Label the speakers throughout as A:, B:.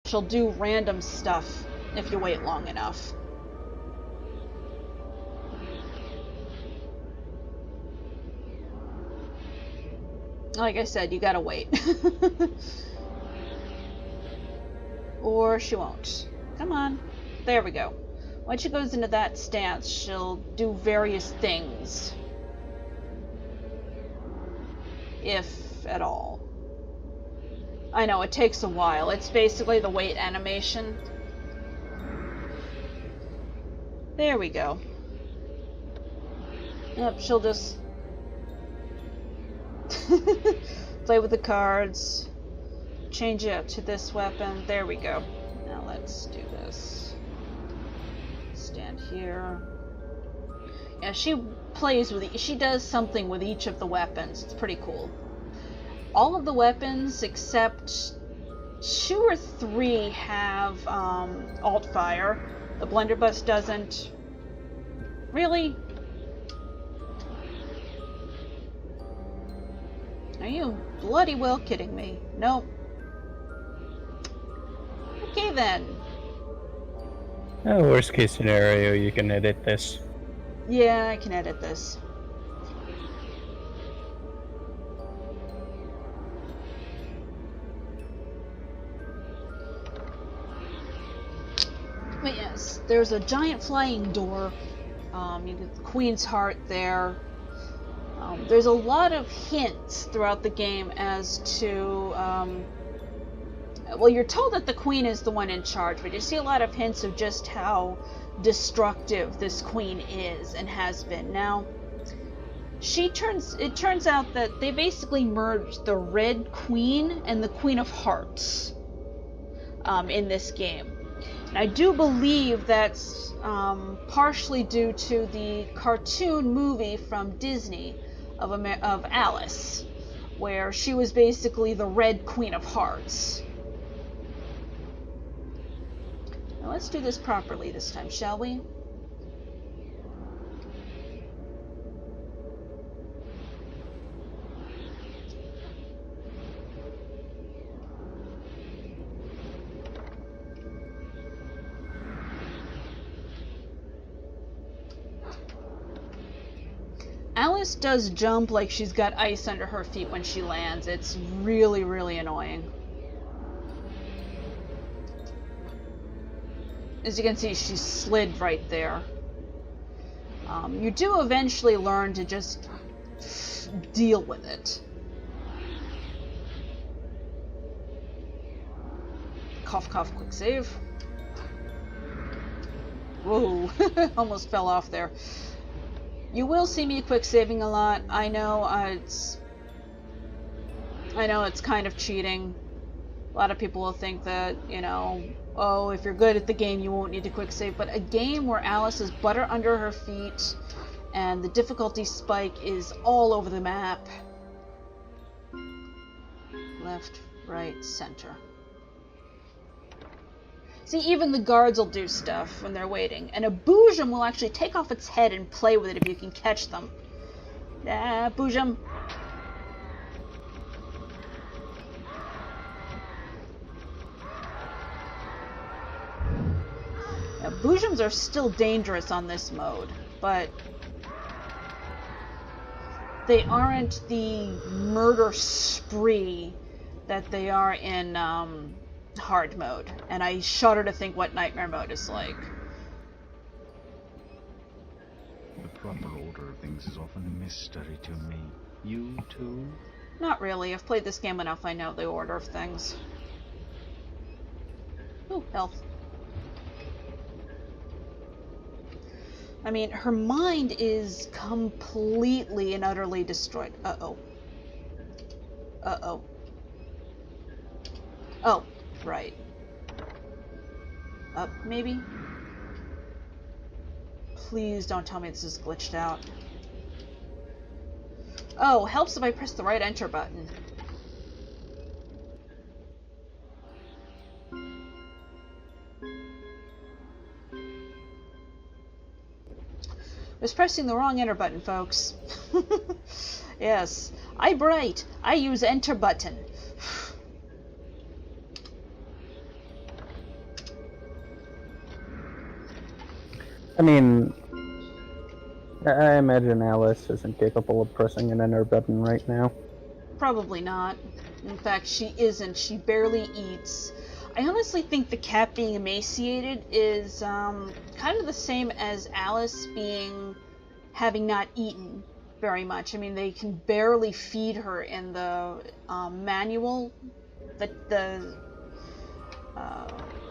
A: she'll do random stuff if you wait long enough. Like I said, you gotta wait. Or she won't. Come on. There we go. Once she goes into that stance, she'll do various things. If at all. I know, it takes a while. It's basically the wait animation. There we go. Yep, she'll just play with the cards. Change it up to this weapon. There we go. Now let's do this. Stand here. Yeah, she plays with she does something with each of the weapons. It's pretty cool. All of the weapons except 2 or 3 have alt fire. The blunderbuss doesn't. Really? Are you bloody well kidding me? Nope. Okay then.
B: Worst case scenario, you can edit this.
A: Yeah, I can edit this. But yes, there's a giant flying door. You get the Queen's Heart there. There's a lot of hints throughout the game as to, well, you're told that the Queen is the one in charge, but you see a lot of hints of just how destructive this Queen is and has been. Now, it turns out that they basically merged the Red Queen and the Queen of Hearts in this game. And I do believe that's partially due to the cartoon movie from Disney of Alice, where she was basically the Red Queen of Hearts. Now let's do this properly this time, shall we? Alice does jump like she's got ice under her feet when she lands. It's really, really annoying. As you can see, she slid right there. You do eventually learn to just deal with it. Cough, cough, quick save. Whoa, almost fell off there. You will see me quick saving a lot. I know it's kind of cheating. A lot of people will think that, you know, oh, if you're good at the game, you won't need to quick save. But a game where Alice is butter under her feet and the difficulty spike is all over the map. Left, right, center. See, even the guards will do stuff when they're waiting. And a Boojum will actually take off its head and play with it if you can catch them. Ah, Boojum. Now, Boojums are still dangerous on this mode, but they aren't the murder spree that they are in, hard mode, and I shudder to think what nightmare mode is like.
C: The proper order of things is often a mystery to me. You too?
A: Not really. I've played this game enough. I know the order of things. Ooh, health. I mean, her mind is completely and utterly destroyed. Uh-oh. Uh-oh. Oh. Right. Up, maybe? Please don't tell me this is glitched out. Oh, helps if I press the right enter button. I was pressing the wrong enter button, folks. Yes, I bright. I use enter button.
B: I mean, I imagine Alice isn't capable of pressing an enter button right now.
A: Probably not. In fact, she isn't. She barely eats. I honestly think the cat being emaciated is kind of the same as Alice having not eaten very much. I mean, they can barely feed her in the manual.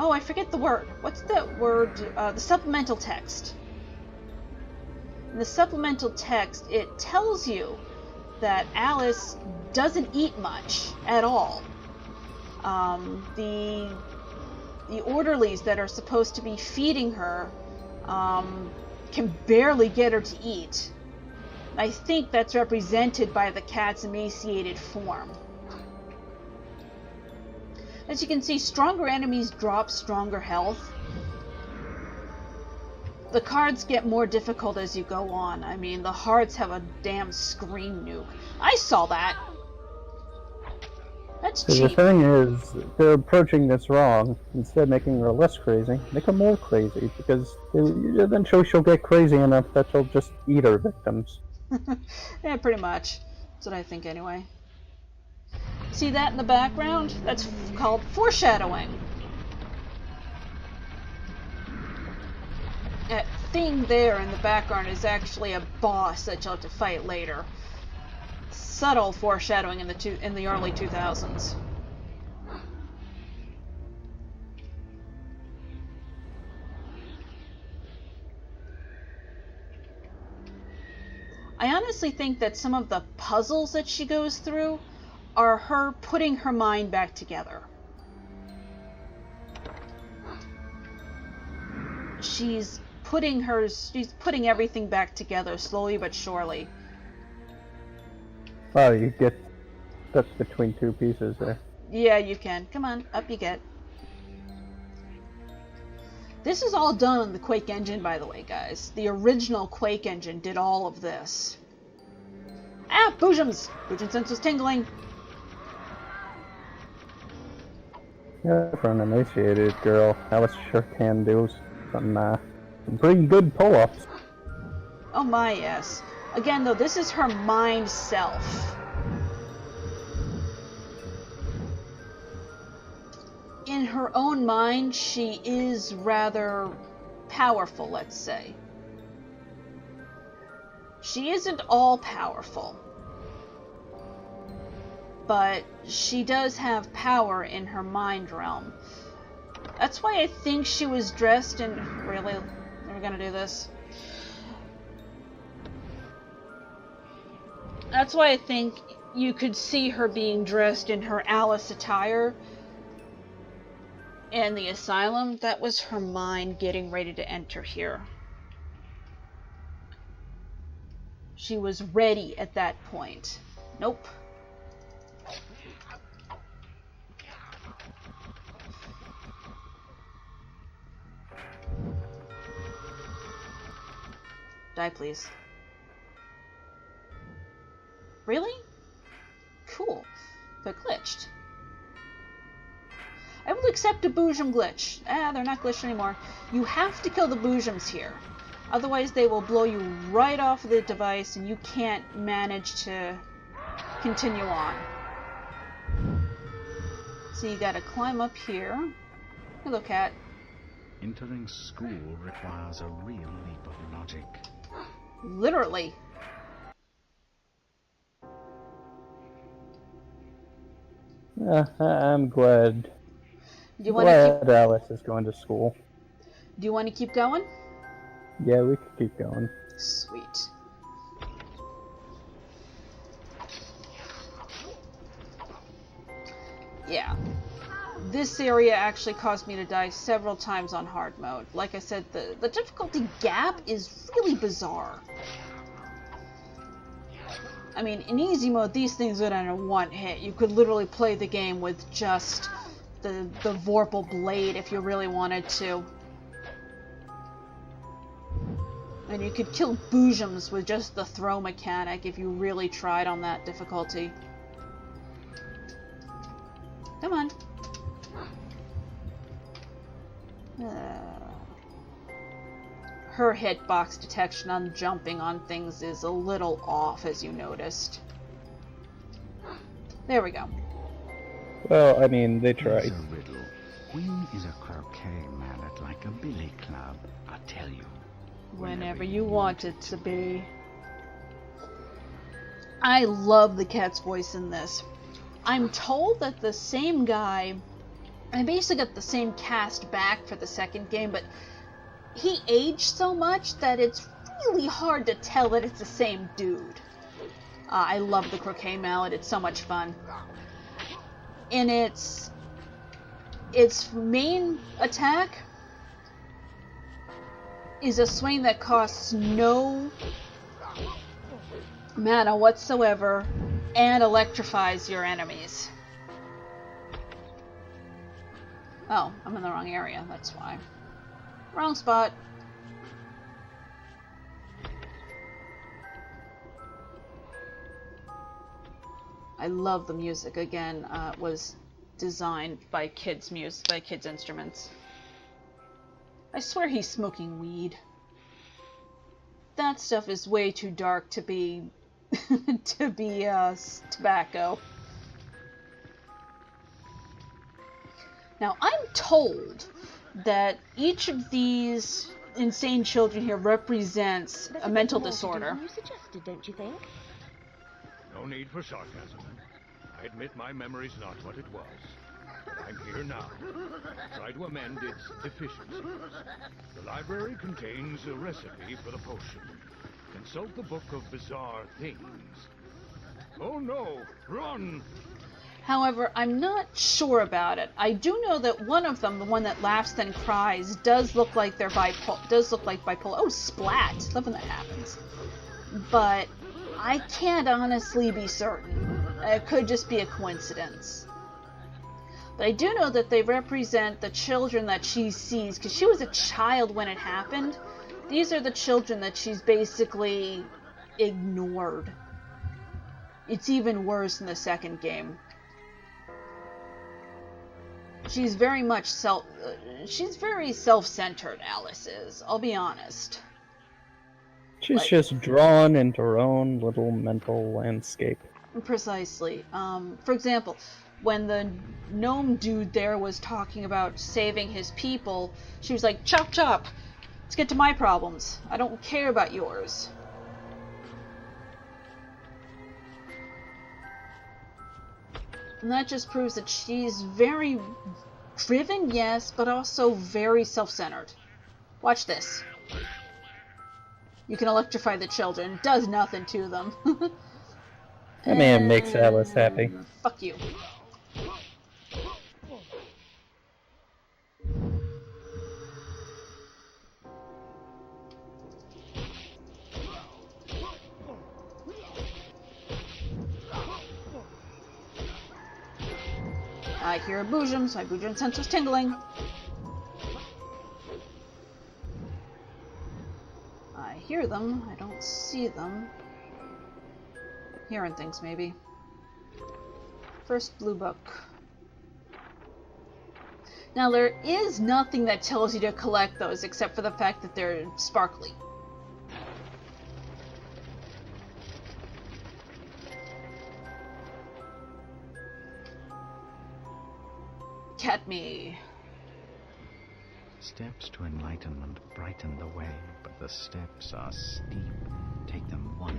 A: Oh, I forget the word. What's that word? The supplemental text. In the supplemental text, it tells you that Alice doesn't eat much at all. The orderlies that are supposed to be feeding her can barely get her to eat. I think that's represented by the cat's emaciated form. As you can see, stronger enemies drop stronger health. The cards get more difficult as you go on. I mean, the hearts have a damn screen nuke. I saw that! That's
B: So
A: cheap.
B: the thing is, they're approaching this wrong. Instead of making her less crazy, make her more crazy, because eventually she'll get crazy enough that she'll just eat her victims.
A: Yeah, pretty much. That's what I think anyway. See that in the background? That's called foreshadowing. That thing there in the background is actually a boss that you'll have to fight later. Subtle foreshadowing in the early 2000s. I honestly think that some of the puzzles that she goes through are her putting her mind back together. She's putting everything back together slowly but surely.
B: Oh, you get stuck between two pieces there.
A: Yeah, you can. Come on, up you get. This is all done on the Quake engine, by the way, guys. The original Quake engine did all of this. Ah, Boojums! Boojum sense was tingling.
B: Yeah, for an emaciated girl, Alice sure can do some pretty good pull-ups.
A: Oh my, yes. Again, though, this is her mind self. In her own mind, she is rather powerful, let's say. She isn't all powerful, but she does have power in her mind realm. That's why I think she was dressed in... Really? We're gonna do this? That's why I think you could see her being dressed in her Alice attire in the asylum. That was her mind getting ready to enter here. She was ready at that point. Nope. Die, please. Really? Cool. They're glitched. I will accept a Boojum glitch. Ah, they're not glitched anymore. You have to kill the Boojums here. Otherwise they will blow you right off the device and you can't manage to continue on. So you gotta climb up here. Hello, cat.
C: Entering school requires a real leap of logic.
A: Literally.
B: I'm glad.
A: Do you want to keep?
B: Alice is going to school.
A: Do you want to keep going?
B: Yeah, we could keep going.
A: Sweet. Yeah. This area actually caused me to die several times on hard mode. Like I said, the difficulty gap is really bizarre. I mean, in easy mode, these things would end in one hit. You could literally play the game with just the Vorpal Blade if you really wanted to. And you could kill Boojums with just the throw mechanic if you really tried on that difficulty. Come on. her hitbox detection on jumping on things is a little off, as you noticed. There we go.
B: Well, I mean, they
C: Here's
B: tried.
C: a riddle. When is a croquet mallet like a billy club? I'll tell you.
A: Whenever you want it to be. I love the cat's voice in this. I'm told that the same guy, I basically got the same cast back for the second game, but he aged so much that it's really hard to tell that it's the same dude. I love the croquet mallet, it's so much fun. And its main attack is a swing that costs no mana whatsoever and electrifies your enemies. Oh, I'm in the wrong area, that's why. Wrong spot. I love the music. Again, it was designed by Kids Instruments. I swear he's smoking weed. That stuff is way too dark to be tobacco. Now, I'm told that each of these insane children here represents a mental disorder.
D: You suggested, don't you think?
E: No need for sarcasm. I admit my memory's not what it was. But I'm here now. Try to amend its deficiencies. The library contains a recipe for the potion. Consult the Book of Bizarre Things. Oh no! Run!
A: However, I'm not sure about it. I do know that one of them, the one that laughs then cries, does look like they're bipolar. Oh, splat! Love when that happens. But I can't honestly be certain. It could just be a coincidence. But I do know that they represent the children that she sees, because she was a child when it happened. These are the children that she's basically ignored. It's even worse in the second game. She's very much she's very self-centered, Alice is, I'll be honest.
B: She's just drawn into her own little mental landscape.
A: Precisely. For example, when the gnome dude there was talking about saving his people, she was like, chop chop, let's get to my problems. I don't care about yours. And that just proves that she's very driven, yes, but also very self-centered. Watch this. You can electrify the children. It does nothing to them.
B: That man makes Alice happy.
A: Fuck you. I hear a boojum, so my boojum sense was tingling. I hear them, I don't see them. Hearing things, maybe. First blue book. Now, there is nothing that tells you to collect those except for the fact that they're sparkly. Cat me.
C: Steps to enlightenment brighten the way, but the steps are steep. Take them one